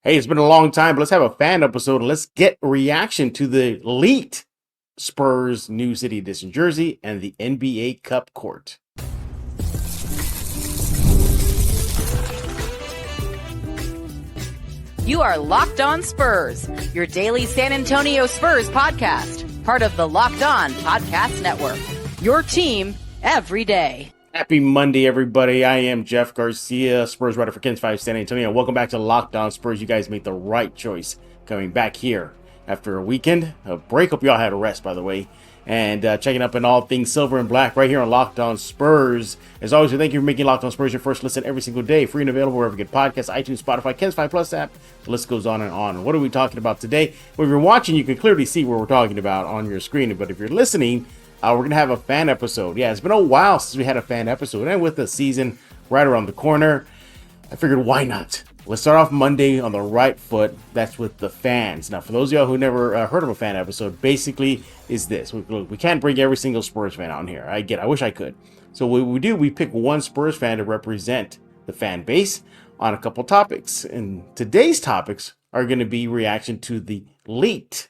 Hey, it's been a long time, but let's have a fan episode and let's get a reaction to the leaked Spurs New City Edition jersey and the NBA Cup court. You are Locked On Spurs, your daily San Antonio Spurs podcast, part of the Locked On Podcast Network. Your team every day. Happy Monday, everybody. I am Jeff Garcia, Spurs writer for Kens 5 San Antonio. Welcome back to Locked On Spurs. You guys made the right choice coming back here after a weekend, a break. Hope you all had a rest, by the way. And checking up on all things silver and black right here on Locked On Spurs. As always, we thank you for making Locked On Spurs your first listen every single day. Free and available wherever you get podcasts, iTunes, Spotify, Kens 5 Plus app. The list goes on and on. What are we talking about today? Well, if you're watching, you can clearly see what we're talking about on your screen. But if you're listening, we're going to have a fan episode. Yeah, it's been a while since we had a fan episode. And with the season right around the corner, I figured why not? Let's start off Monday on the right foot. That's with the fans. Now, for those of y'all who never heard of a fan episode, basically is this. We can't bring every single Spurs fan on here. I wish I could. So what we do, we pick one Spurs fan to represent the fan base on a couple topics. And today's topics are going to be reaction to the leaked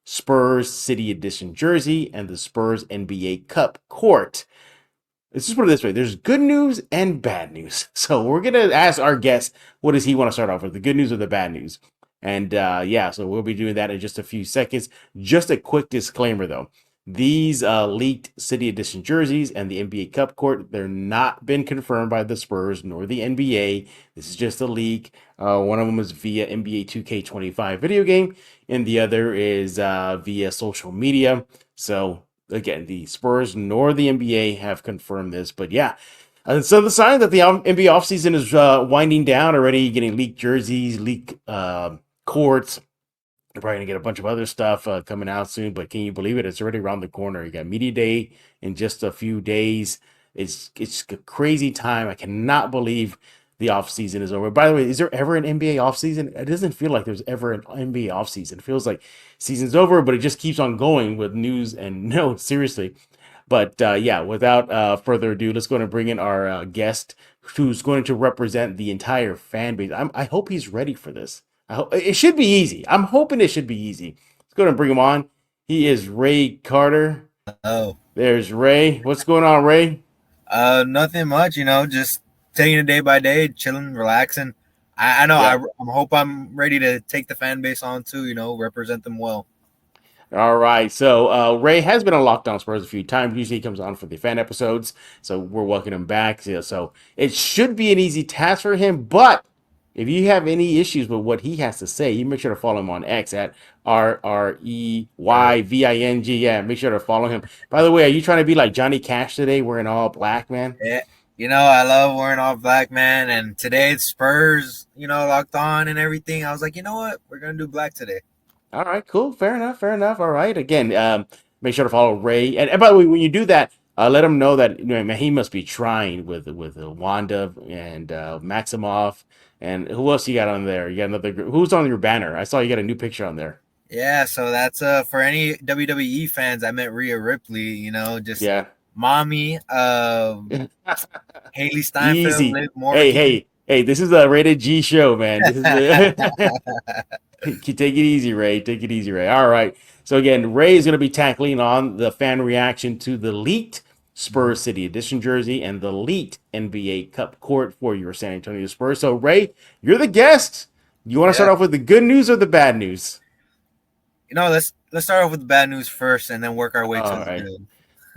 Spurs City Edition jersey and the Spurs NBA Cup court. Let's just put it this way. There's good news and bad news. So we're going to ask our guest, what does he want to start off with, the good news or the bad news? And so we'll be doing that in just a few seconds. Just a quick disclaimer, though. These leaked City Edition jerseys and the NBA Cup court, they're not been confirmed by the Spurs nor the NBA. This is just a leak. One of them is via NBA 2K25 video game, and the other is via social media. So again, the Spurs nor the NBA have confirmed this, but yeah. And so the sign that the NBA offseason is winding down already, getting leaked jerseys, leaked courts. We're probably going to get a bunch of other stuff coming out soon, but can you believe it? It's already around the corner. You got Media Day in just a few days. It's a crazy time. I cannot believe the offseason is over. By the way, is there ever an NBA offseason? It doesn't feel like there's ever an NBA offseason. It feels like season's over, but it just keeps on going with news and no, seriously. But without further ado, let's go and bring in our guest who's going to represent the entire fan base. I hope he's ready for this. It should be easy. I'm hoping it should be easy. Let's go and bring him on. He is Rey Carter. Oh, there's Ray. What's going on, Ray? nothing much, just taking it day by day, chilling, relaxing. I know. Yeah. I hope I'm ready to take the fan base on too. Represent them well. All right. So Ray has been on Locked On Spurs a few times. Usually he comes on for the fan episodes. So we're welcoming him back. Yeah, so it should be an easy task for him. But if you have any issues with what he has to say, you make sure to follow him on X at RREYVING. Yeah, make sure to follow him. By the way, are you trying to be like Johnny Cash today, wearing all black, man? Yeah. I love wearing all black, man. And today it's Spurs, locked on and everything. I was like, you know what? We're going to do black today. All right, cool. Fair enough. All right. Again, make sure to follow Ray. And by the way, when you do that, let him know that man, he must be trying with Wanda and Maximoff. And who else you got on there? You got another group. Who's on your banner? I saw you got a new picture on there. Yeah, so that's for any WWE fans. I met Rhea Ripley, mommy, Haley Steinfeld, Easy. Liv Morgan. Hey, this is a rated G show, man. This is take it easy, Ray. Take it easy, Ray. All right. So again, Ray is going to be tackling on the fan reaction to the leaked Spurs City Edition jersey and the leaked NBA Cup court for your San Antonio Spurs. So Ray, you're the guest. You want to start off with the good news or the bad news? Let's start off with the bad news first and then work our way to the good.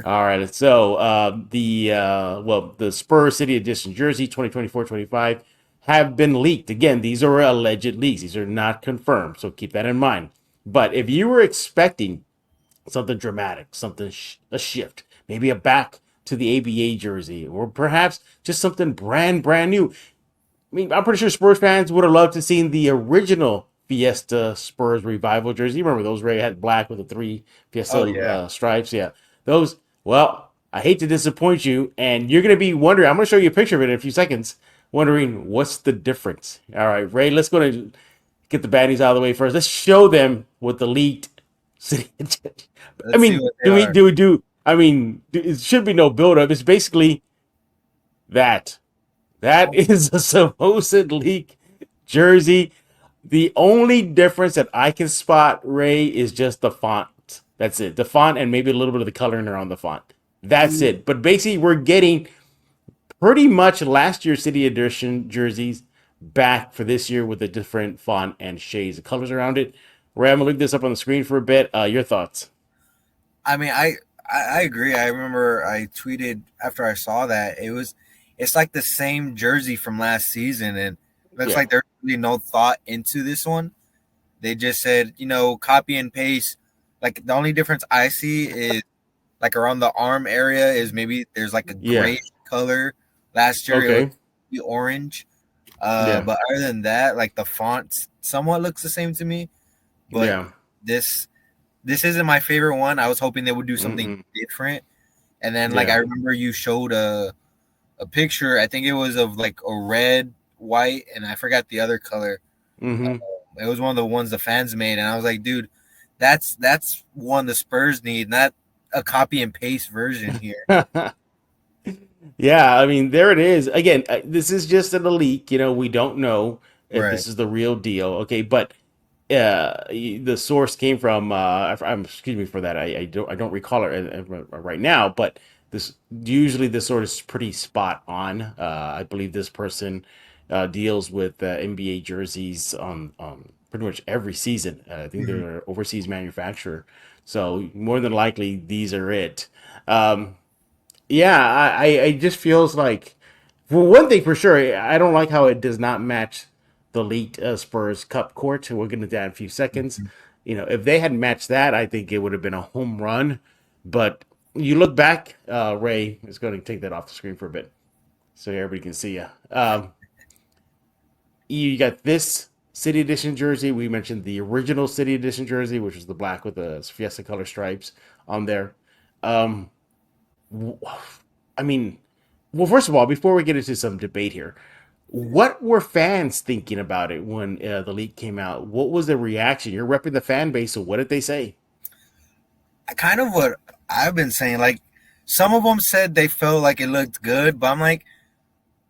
All right. So the Spurs City Edition jersey 2024-25 have been leaked. Again, these are alleged leaks. These are not confirmed. So keep that in mind. But if you were expecting something dramatic, a shift, maybe a back to the ABA jersey, or perhaps just something brand new. I mean, I'm pretty sure Spurs fans would have loved to see the original Fiesta Spurs Revival jersey. You remember those, Ray? Had black with the 3 Fiesta stripes. Yeah. Those, well, I hate to disappoint you, and you're going to be wondering, I'm going to show you a picture of it in a few seconds, wondering what's the difference. All right, Ray, let's go and get the baddies out of the way first. Let's show them what the leaked city. It should be no build-up. It's basically that. That is a supposed leak jersey. The only difference that I can spot, Ray, is just the font. That's it. The font and maybe a little bit of the coloring around the font. That's it. But basically, we're getting pretty much last year's City Edition jerseys back for this year with a different font and shades of colors around it. Ray, I'm gonna look this up on the screen for a bit. Your thoughts? I mean, I agree. I remember I tweeted after I saw that it's like the same jersey from last season, and it looks like there's really no thought into this one. They just said, copy and paste. Like the only difference I see is like around the arm area is maybe there's like a gray color. Last year it was orange. But other than that, like the font somewhat looks the same to me. But this isn't my favorite one. I was hoping they would do something different. And then I remember you showed a picture, I think it was of like a red, white, and I forgot the other color. It was one of the ones the fans made, and I was like, dude, that's one the Spurs need, not a copy and paste version here. Yeah, I mean, there it is. Again, this is just an leak. We don't know if this is the real deal. Okay, but the source came from. Excuse me for that. I don't recall it right now. But usually this sort is pretty spot on. I believe this person deals with NBA jerseys on pretty much every season. I think they're an overseas manufacturer, so more than likely these are it. Yeah, I just feels like, for one thing for sure, I don't like how it does not match the elite Spurs Cup court. We'll get into that in a few seconds. If they had matched that, I think it would have been a home run. But you look back, Ray is going to take that off the screen for a bit so everybody can see you. You got this City Edition jersey. We mentioned the original City Edition jersey, which was the black with the Fiesta color stripes on there. I mean, well, first of all, before we get into some debate here, what were fans thinking about it when the leak came out? What was the reaction? You're repping the fan base, so what did they say? Kind of what I've been saying. Like, some of them said they felt like it looked good, but I'm like,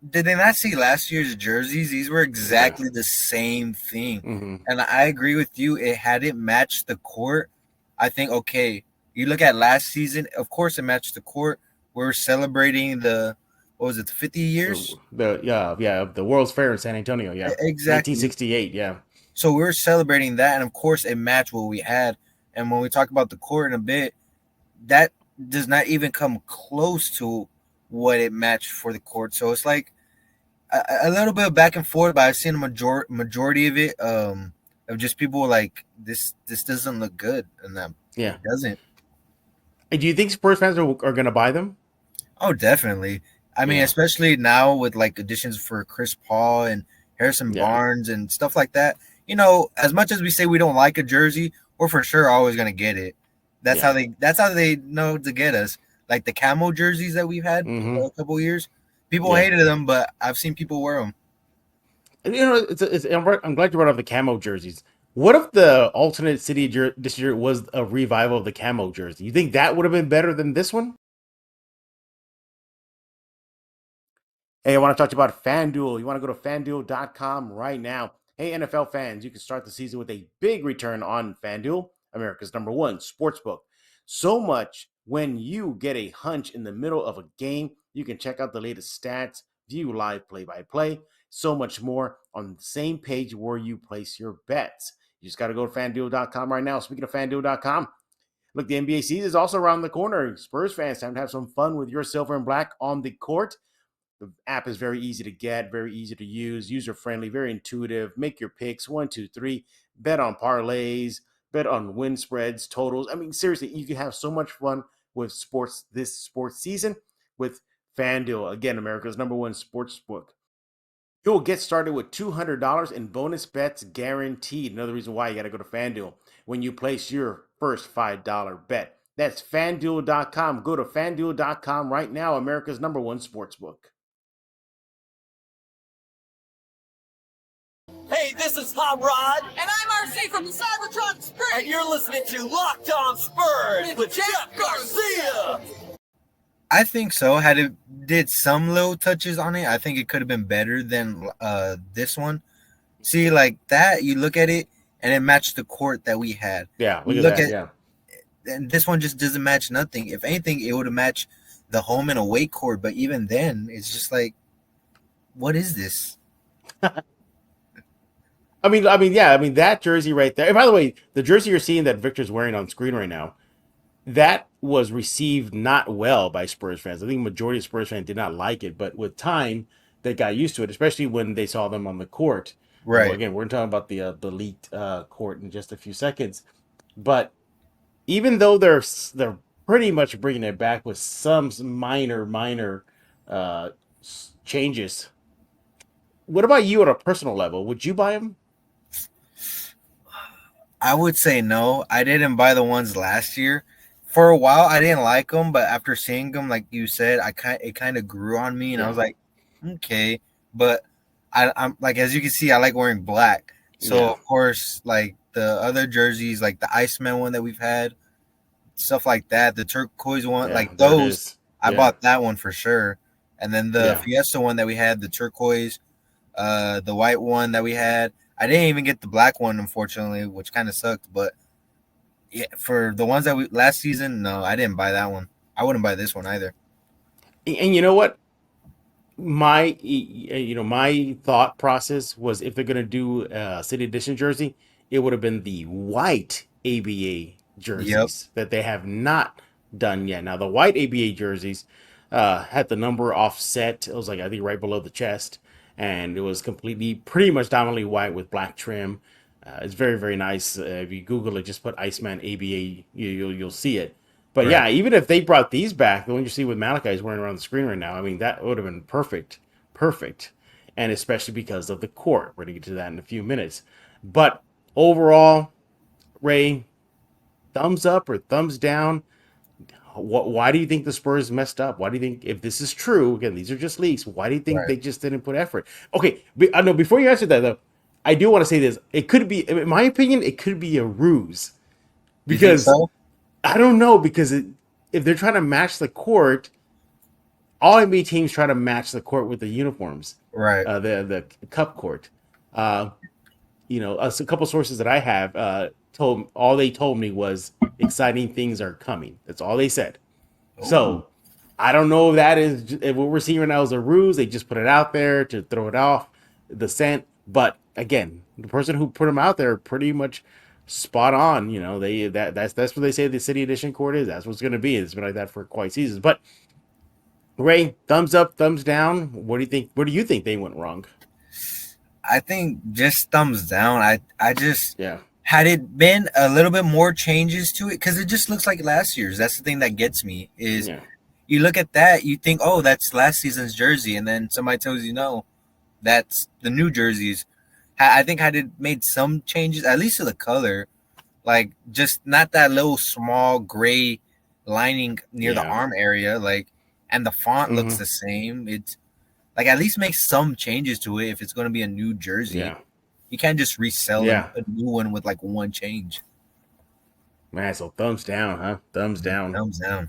did they not see last year's jerseys? These were exactly the same thing. And I agree with you. It hadn't matched the court. I think, okay, you look at last season, of course it matched the court. We're celebrating the 50 years? The World's Fair in San Antonio, Exactly. 1968, So we're celebrating that, and of course it matched what we had. And when we talk about the court in a bit, that does not even come close to what it matched for the court. So it's like a little bit of back and forth, but I've seen a majority of it of just people like, this doesn't look good, and it doesn't. Do you think Spurs fans are going to buy them? Oh, definitely. I mean, especially now with like additions for Chris Paul and Harrison Barnes and stuff like that. As much as we say we don't like a jersey, we're for sure always going to get it. That's how they know to get us. Like the camo jerseys that we've had for a couple of years, people hated them, but I've seen people wear them. I'm glad you brought up the camo jerseys. What if the alternate city this year was a revival of the camo jersey? You think that would have been better than this one? Hey, I want to talk to you about FanDuel. You want to go to FanDuel.com right now. Hey, NFL fans, you can start the season with a big return on FanDuel, America's #1 sportsbook. So much when you get a hunch in the middle of a game, you can check out the latest stats, view live play-by-play, so much more on the same page where you place your bets. You just got to go to FanDuel.com right now. Speaking of FanDuel.com, look, the NBA season is also around the corner. Spurs fans, time to have some fun with your silver and black on the court. The app is very easy to get, very easy to use, user-friendly, very intuitive. Make your picks, 1, 2, 3. Bet on parlays, bet on win spreads, totals. I mean, seriously, you can have so much fun with sports this sports season with FanDuel. Again, America's #1 sportsbook. You'll get started with $200 in bonus bets guaranteed. Another reason why you got to go to FanDuel when you place your first $5 bet. That's FanDuel.com. Go to FanDuel.com right now, America's #1 sportsbook. Hey, this is Hot Rod. And I'm RC from the Cybertron Spurs. And you're listening to Locked On Spurs with Jeff Garcia. I think so. Had it did some little touches on it, I think it could have been better than this one. See, like that, you look at it and it matched the court that we had. Yeah, look You at look that. at, Yeah. and this one just doesn't match nothing. If anything, it would have matched the home and away court. But even then, it's just like, what is this? Yeah. I mean that jersey right there. And by the way, the jersey you're seeing that Victor's wearing on screen right now, that was received not well by Spurs fans. I think majority of Spurs fans did not like it, but with time, they got used to it, especially when they saw them on the court. And Right. again, we're talking about the leaked court in just a few seconds. But even though they're pretty much bringing it back with some minor uh, changes, what about you on a personal level? Would you buy them? I would say no. I didn't buy the ones last year. For a while, I didn't like them, but after seeing them, like you said, it kind of grew on me, and I Yeah. was like, okay. But I'm like, as you can see, I like wearing black. So Yeah. of course, like the other jerseys, like the Iceman one that we've had, stuff like that, the turquoise one, Yeah, like there it those, is. I Yeah. bought that one for sure. And then the Yeah. Fiesta one that we had, the turquoise, the white one that we had. I didn't even get the black one, unfortunately, which kind of sucked. But yeah, for the ones that we last season, no, I didn't buy that one. I wouldn't buy this one either. And you know what? My thought process was if they're gonna do a City Edition jersey, it would have been the white ABA Yep. jerseys that they have not done yet. Now the white ABA jerseys had the number offset. It was like I think right below the chest, and it was completely pretty much dominantly white with black trim. It's very very nice. If you Google it, just put Iceman ABA, you'll see it. But Right. yeah, even if they brought these back, the one you see with Malachi is wearing around the screen right now, I mean, that would have been perfect. Perfect. And especially because of the court. We're going to get to that in a few minutes. But overall, Ray, thumbs up or thumbs down? Why do you think the Spurs messed up? Why do you think, if this is true, again, these are just leaks, why do you think Right. they just didn't put effort? Okay, I know before you answer that, though, I do want to say this. It could be, in my opinion, it could be a ruse. You think Because so? I don't know because if they're trying to match the court, all NBA teams try to match the court with the uniforms, Right. the cup court. Uh, a couple sources that I have they told me was exciting things are coming. That's all they said. So I don't know if what we're seeing right now is a ruse. They just put it out there to throw it off the scent. But again, the person who put them out there pretty much spot on. That's what they say the City Edition court is. That's what's going to be. It's been like that for quite seasons. But Ray, thumbs up, thumbs down. What do you think? Where do you think they went wrong? I think just thumbs down. I just Yeah, had it been a little bit more changes to it, because it just looks like last year's. That's the thing that gets me is yeah, you look at that, you think, oh, that's last season's jersey, and then somebody tells you no, that's the new jerseys. I think had it made some changes, at least to the color, like just not that little small gray lining near the yeah. arm area, like, and the font looks Mhm. the same. It's like at least make some changes to it if it's going to be a new jersey. Yeah, You can't just resell yeah. a new one with like one change. Man, so thumbs down, huh? Thumbs down. Thumbs down.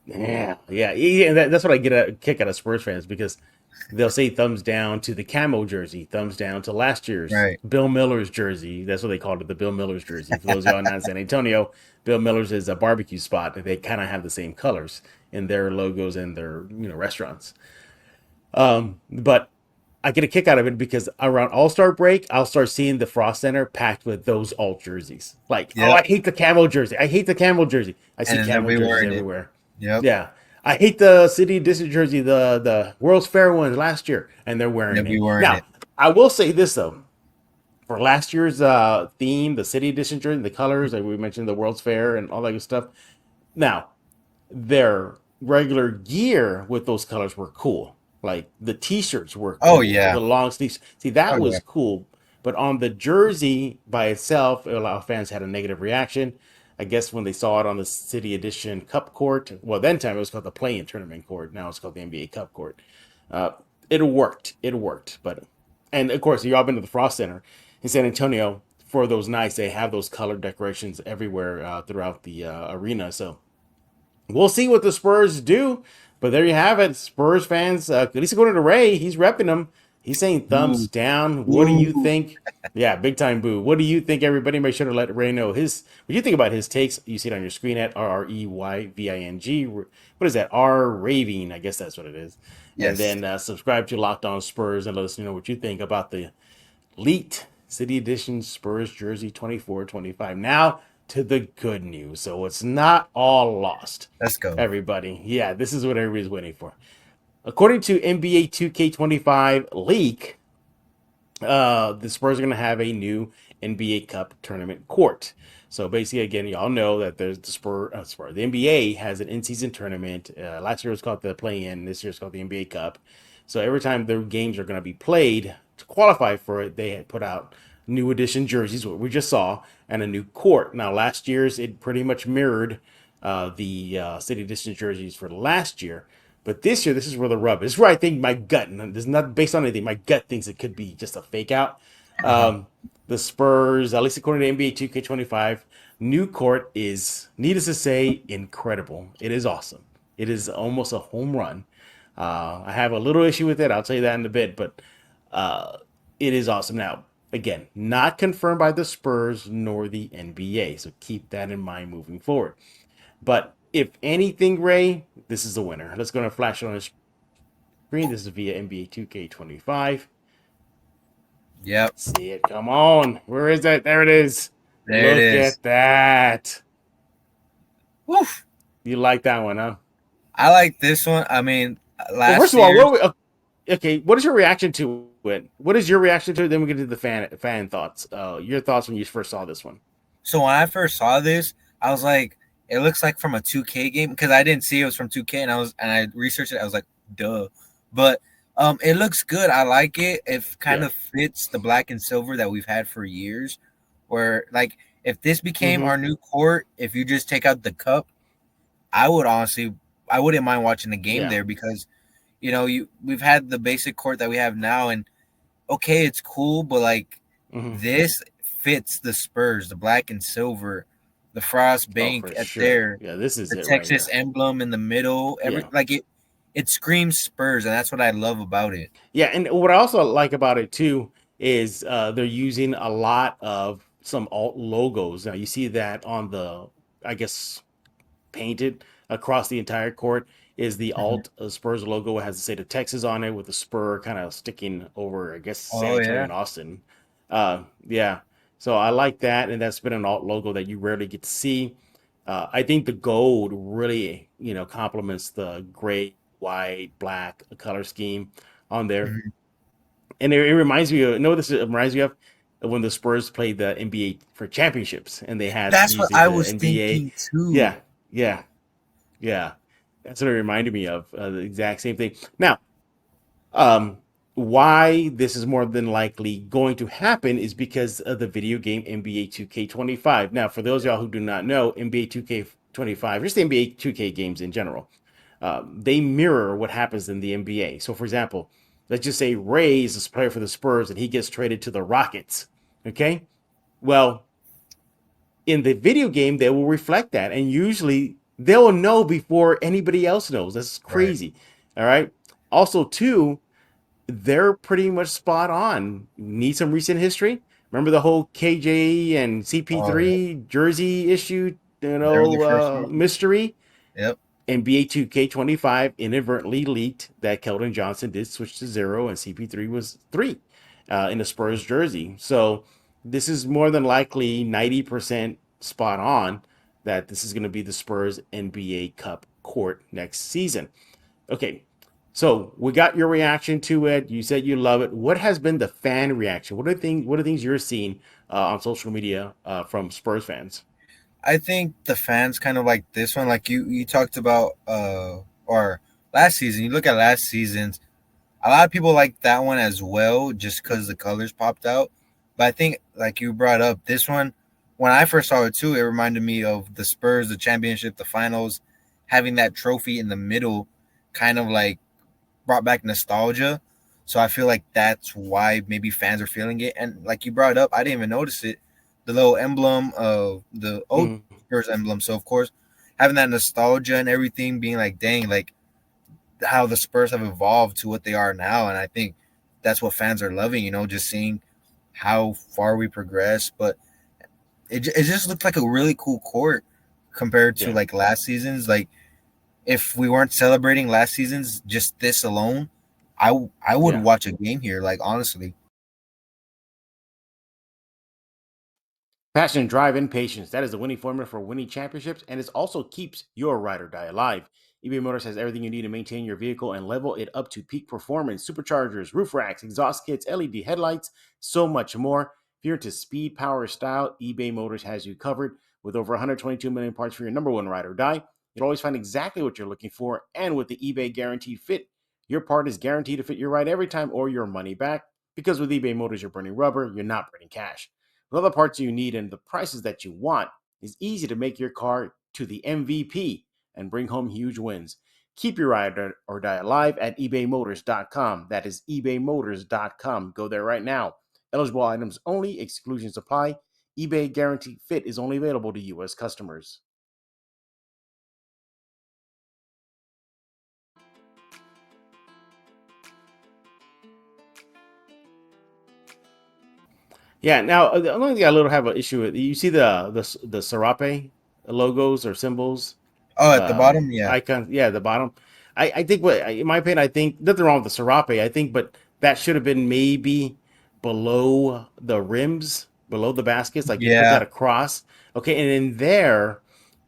Yeah. That's what I get a kick out of Spurs fans because they'll say thumbs down to the camo jersey, thumbs down to last year's Right. Bill Miller's jersey. That's what they called it, the Bill Miller's jersey. For those of y'all not in San Antonio, Bill Miller's is a barbecue spot. They kind of have the same colors in their logos and their restaurants. But I get a kick out of it because around All-Star break, I'll start seeing the Frost Center packed with those alt jerseys. Like, oh, Yep. I hate the camo jersey. I hate the camo jersey. I see And then camo they'll be jerseys wearing it. everywhere. Yep. Yeah. I hate the City Edition jersey, the World's Fair one last year, and they're wearing They'll be it. wearing Now, it. I will say this though. For last year's theme, the City Edition jersey, the colors, like we mentioned, the World's Fair and all that good stuff. Now, their regular gear with those colors were cool. Like the t-shirts were cool. Oh, yeah. The long sleeves. See, that Oh, was yeah. cool. But on the jersey by itself, a lot of fans had a negative reaction. I guess when they saw it on the City Edition Cup Court, well, then time it was called the Play-In Tournament Court. Now it's called the NBA Cup Court. It worked. It worked. And of course, you all been to the Frost Center in San Antonio for those nights. They have those color decorations everywhere throughout the arena. So we'll see what the Spurs do. But there you have it. Spurs fans, at least according to Ray, he's repping them. He's saying thumbs Ooh. down. What do you Ooh. think? Yeah, big time boo. What do you think, everybody? Make sure to let Ray know what you think about his takes. You see it on your screen at RREYVING. What is that? R Raving. I guess that's what it is. And Yes. then subscribe to Locked On Spurs and let us know what you think about the leaked City Edition Spurs jersey 24-25. Now to the good news. So it's not all lost, Let's go. everybody. Yeah, this is what everybody's waiting for. According to NBA 2K25 leak, the Spurs are going to have a new NBA Cup tournament court. So basically, again, y'all know that there's the NBA has an in-season tournament. Last year was called the play-in. This year is called the NBA Cup. So every time their games are going to be played, to qualify for it, they had put out new edition jerseys, what we just saw, and a new court. Now, last year's, it pretty much mirrored the City Edition jerseys for last year. But this year, this is where the rub is. This is where I think my gut, and this is not based on anything, my gut thinks it could be just a fake out. The Spurs, at least according to NBA 2K25, new court is, needless to say, incredible. It is awesome. It is almost a home run. I have a little issue with it. I'll tell you that in a bit, but it is awesome. Now, again, not confirmed by the Spurs nor the NBA, so keep that in mind moving forward. But if anything, Ray, this is the winner. Let's go and flash it on the screen. This is via NBA 2K25. Yep. See it. Come on. Where is that? There it is. There it is. Look at that. Woof. You like that one, huh? I like this one. I mean, last First of all, year, okay, what is your reaction to it? What is your reaction to it? Then we get to the fan thoughts. Your thoughts when you first saw this one. so when I first saw this, I was like, it looks like from a 2K game because I didn't see it was from 2K, and I researched it. I was like, duh. But it looks good. I like it. It kind of fits the black and silver that we've had for years. Where like if this became our new court, if you just take out the cup, I wouldn't mind watching the game there because we've had the basic court that we have now, and okay, it's cool, but like this fits the Spurs, the black and silver, the frost bank there. Yeah, this is the Texas emblem in the middle. It screams Spurs, and that's what I love about it. Yeah, and what I also like about it too is they're using a lot of some alt logos. Now you see that on the, I guess, painted across the entire court is the alt Spurs logo. It has the state of Texas on it with the spur kind of sticking over, I guess, San Antonio and Austin. Yeah. So I like that, and that's been an alt logo that you rarely get to see. I think the gold really, complements the gray, white, black color scheme on there. And it reminds me of, reminds me of when the Spurs played the NBA for championships, and they had that's what I was NBA. thinking too. Yeah. That's what it reminded me of. The exact same thing. Now, why this is more than likely going to happen is because of the video game NBA 2K25. Now, for those of y'all who do not know, NBA 2K25, just the NBA 2K games in general, they mirror what happens in the NBA. So, for example, let's just say Rey is a player for the Spurs and he gets traded to the Rockets. Okay? Well, in the video game, they will reflect that. And usually they'll know before anybody else knows. That's crazy. Right. All right. Also, too, they're pretty much spot on. Need some recent history? Remember the whole KJ and CP3 jersey issue, mystery? Yep. NBA 2K25 inadvertently leaked that Keldon Johnson did switch to 0 and CP3 was 3 in the Spurs jersey. So this is more than likely 90% spot on that this is going to be the Spurs NBA Cup court next season. Okay, so we got your reaction to it. You said you love it. What has been the fan reaction? What are things you're seeing on social media from Spurs fans? I think the fans kind of like this one, like you talked about, or last season. You look at last season's, a lot of people like that one as well, just because the colors popped out. But I think, like you brought up, this one, when I first saw it too, it reminded me of the Spurs, the championship, the finals, having that trophy in the middle, kind of like brought back nostalgia. So I feel like that's why maybe fans are feeling it. And like you brought up, I didn't even notice it. The little emblem of the old Spurs emblem. So, of course, having that nostalgia and everything, being like, dang, like how the Spurs have evolved to what they are now. And I think that's what fans are loving, just seeing how far we progress. But it just looked like a really cool court compared to Yeah. like last season's. Like if we weren't celebrating last season's, just this alone, I would Yeah. watch a game here. Like honestly, Passion, drive, and patience. That is the winning formula for winning championships, and it also keeps your ride or die alive. eBay Motors has everything you need to maintain your vehicle and level it up to peak performance. Superchargers, roof racks, exhaust kits, LED headlights, so much more. If you're into speed, power, or style, eBay Motors has you covered. With over 122 million parts for your number one ride or die, you'll always find exactly what you're looking for. And with the eBay Guaranteed Fit, your part is guaranteed to fit your ride every time or your money back. Because with eBay Motors, you're burning rubber, you're not burning cash. With all the parts you need and the prices that you want, it's easy to make your car to the MVP and bring home huge wins. Keep your ride or die alive at ebaymotors.com. That is ebaymotors.com. Go there right now. Eligible items only, exclusions apply. eBay Guaranteed Fit is only available to U.S. customers. Yeah. Now, the only thing I little have an issue with, you see the Serape logos or symbols, oh, at the bottom, yeah, icons. Yeah, the bottom. I think in my opinion, I think nothing wrong with the Serape. I think, but that should have been maybe below the rims, below the baskets. Like you put that yeah, across. Okay, and in there,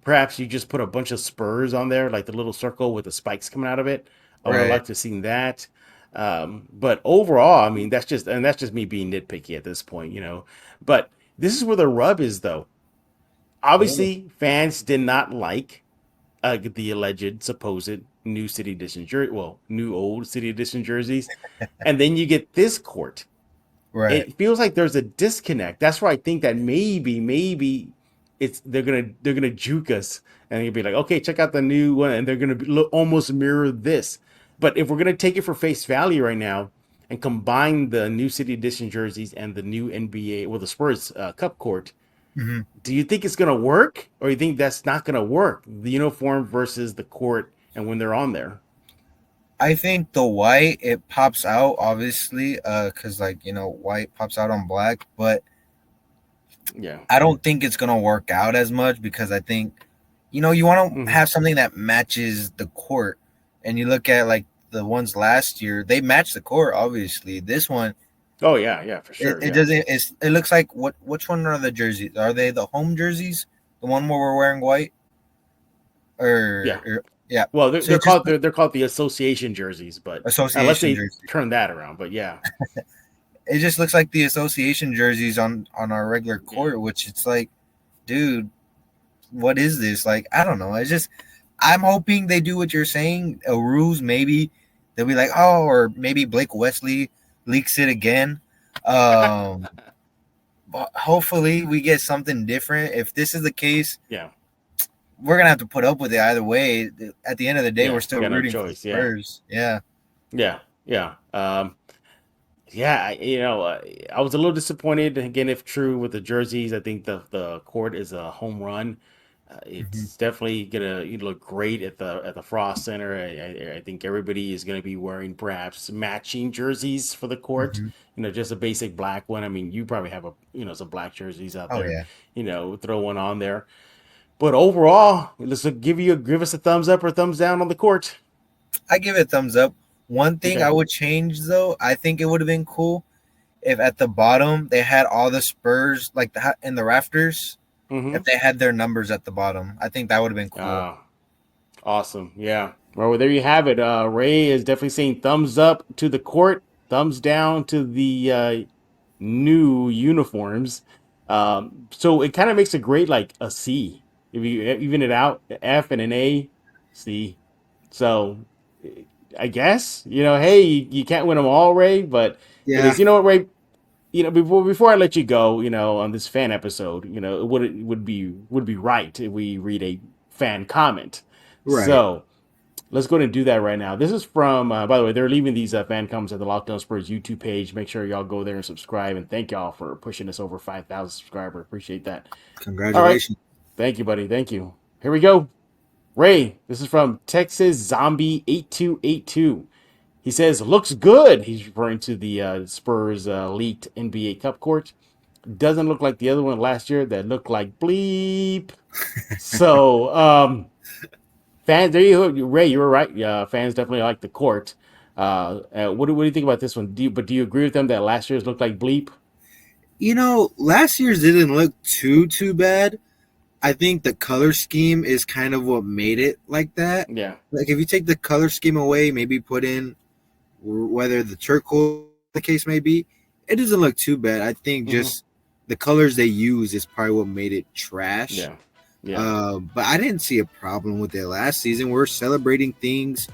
perhaps you just put a bunch of Spurs on there, like the little circle with the spikes coming out of it. I would have right. liked to have seen that. But overall, I mean, that's just me being nitpicky at this point, But this is where the rub is, though. Oh, Obviously, fans did not like the alleged, supposed new City Edition jersey, well, new old City Edition jerseys, and then you get this court. right. It feels like there's a disconnect. That's why I think that maybe it's they're gonna juke us, and you'll be like, okay, check out the new one, and they're gonna almost mirror this. But if we're gonna take it for face value right now and combine the new City Edition jerseys and the new NBA, well, the Spurs Cup court, Hmm. do you think it's gonna work, or you think that's not gonna work? The uniform versus the court, and when they're on there. I think the white it pops out obviously, because like white pops out on black, but Yeah. I don't think it's gonna work out as much because I think you want to Hmm. have something that matches the court, and you look at like the ones last year, they match the court obviously. This one, Oh yeah, for it, sure. it Yeah. doesn't. It looks like which one are the jerseys? Are they the home jerseys? The one where we're wearing white, Yeah. yeah. Well, they're, So they're it just called they're, they're called the association jerseys, but unless association they jersey. turn that around, but yeah, It just looks like the association jerseys on our regular yeah. court, which it's like, dude, what is this? Like, I don't know. It's just I'm hoping they do what you're saying. A ruse, maybe they'll be like, oh, or maybe Blake Wesley leaks it again. Um, but hopefully we get something different. If this is the case, Yeah, we're gonna have to put up with it either way. At the end of the day, we're yeah. still We got no rooting for the choice. Yeah, Spurs. Yeah. yeah. Yeah. I was a little disappointed again, if true, with the jerseys. I think the court is a home run. Hmm. It's definitely gonna look great at the Frost Center. I think everybody is gonna be wearing perhaps matching jerseys for the court. Hmm. Just a basic black one. I mean, you probably have some black jerseys out Oh there. yeah. Throw one on there. But overall, let's give us a thumbs up or thumbs down on the court. I give it a thumbs up. One thing I Okay. would change though, I think it would have been cool if at the bottom they had all the Spurs like in the rafters. Mm-hmm. If they had their numbers at the bottom, I think that would have been cool. Awesome. Yeah. Well, there you have it. Ray is definitely saying thumbs up to the court, thumbs down to the new uniforms. So it kind of makes a great like a C. If you even it out, F and an A, C. So I guess hey, you can't win them all, Ray, but it Yeah. is. You know what, Ray? Before I let you go, on this fan episode, it would be right if we read a fan comment. Right. So let's go ahead and do that right now. This is from, by the way, they're leaving these fan comments at the Locked On Spurs YouTube page. Make sure y'all go there and subscribe, and thank y'all for pushing us over 5,000 subscribers. Appreciate that. All right, Congratulations. thank you, buddy. Thank you. Here we go. Ray, this is from Texas Zombie 8282. He says, looks good. He's referring to the Spurs leaked NBA Cup court. Doesn't look like the other one last year that looked like bleep. So, fans, there you go. Ray, you were right. Fans definitely like the court. What do you think about this one? Do you agree with them that last year's looked like bleep? Last year's didn't look too bad. I think the color scheme is kind of what made it like that. Yeah. Like if you take the color scheme away, maybe put in whether the turquoise the case may be, it doesn't look too bad. I think just the colors they use is probably what made it trash. Yeah. Yeah. But I didn't see a problem with it last season. We're celebrating things.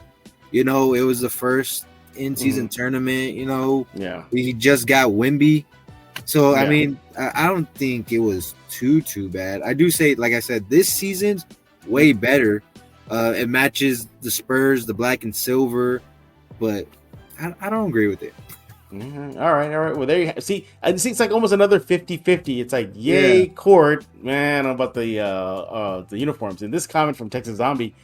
It was the first in-season tournament. Yeah. We just got Wemby. So, Yeah. I mean, I don't think it was too bad. I do say, like I said, this season's way better. It matches the Spurs, the black and silver, but I don't agree with it. All right. Well, there you see. I see. It's like almost another 50-50. It's like yay court, man. I don't know about the uniforms. And this comment from Texas Zombie,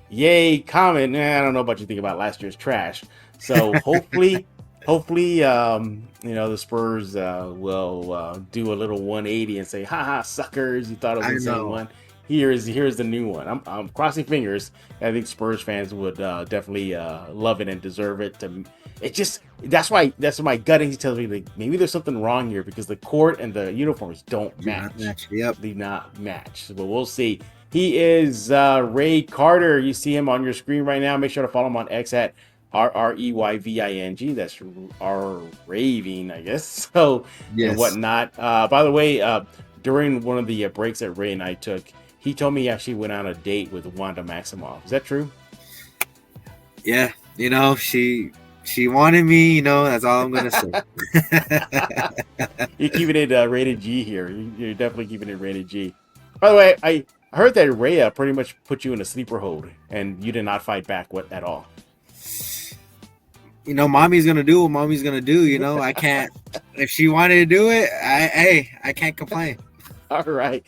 yay comment. I don't know about you think about last year's trash. So hopefully, the Spurs will do a little 180 and say, haha, suckers, you thought it was the same one. Here's the new one. I'm crossing fingers. I think Spurs fans would definitely love it and deserve it. That's why my gut instinct tells me that maybe there's something wrong here because the court and the uniforms don't match. Yep. Do not match. But we'll see. He is Rey Carter. You see him on your screen right now. Make sure to follow him on X at RREYVING. That's R raving, I guess. So and whatnot. By the way, during one of the breaks that Ray and I took, he told me he actually went on a date with Wanda Maximoff. Is that true? Yeah, she wanted me. That's all I'm gonna say. You're keeping it rated G here. You're definitely keeping it rated G. By the way, I heard that Rhea pretty much put you in a sleeper hold, and you did not fight back at all. Mommy's gonna do what mommy's gonna do. I can't. If she wanted to do it, I can't complain. All right.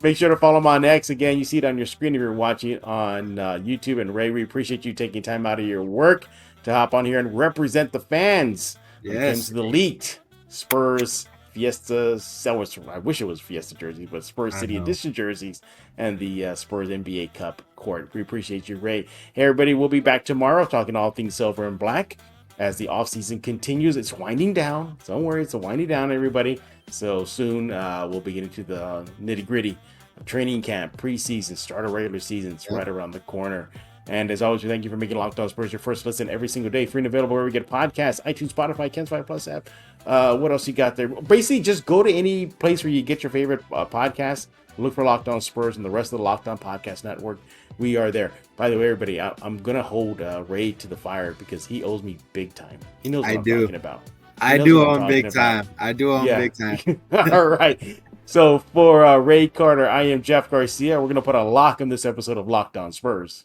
Make sure to follow him on X. Again, you see it on your screen if you're watching it on YouTube. And Ray, we appreciate you taking time out of your work to hop on here and represent the fans. When it comes to the leaked Spurs Fiesta. I wish it was Fiesta jersey, but Spurs City Edition jerseys and the Spurs NBA Cup court. We appreciate you, Ray. Hey, everybody, we'll be back tomorrow talking all things silver and black as the offseason continues. It's winding down. Don't worry, it's winding down, everybody. So soon we'll be getting to the nitty-gritty of training camp, preseason, start of regular season. It's right around the corner. And as always, we thank you for making Locked On Spurs your first listen every single day. Free and available wherever we get podcasts, iTunes, Spotify, Ken's 5 Plus app. What else you got there? Basically, just go to any place where you get your favorite podcasts. Look for Locked On Spurs and the rest of the Locked On Podcast Network. We are there. By the way, everybody, I'm going to hold Ray to the fire because he owes me big time. He knows what I'm talking about. I do owe him big time. All right. So for Rey Carter, I am Jeff Garcia. We're going to put a lock on this episode of Locked On Spurs.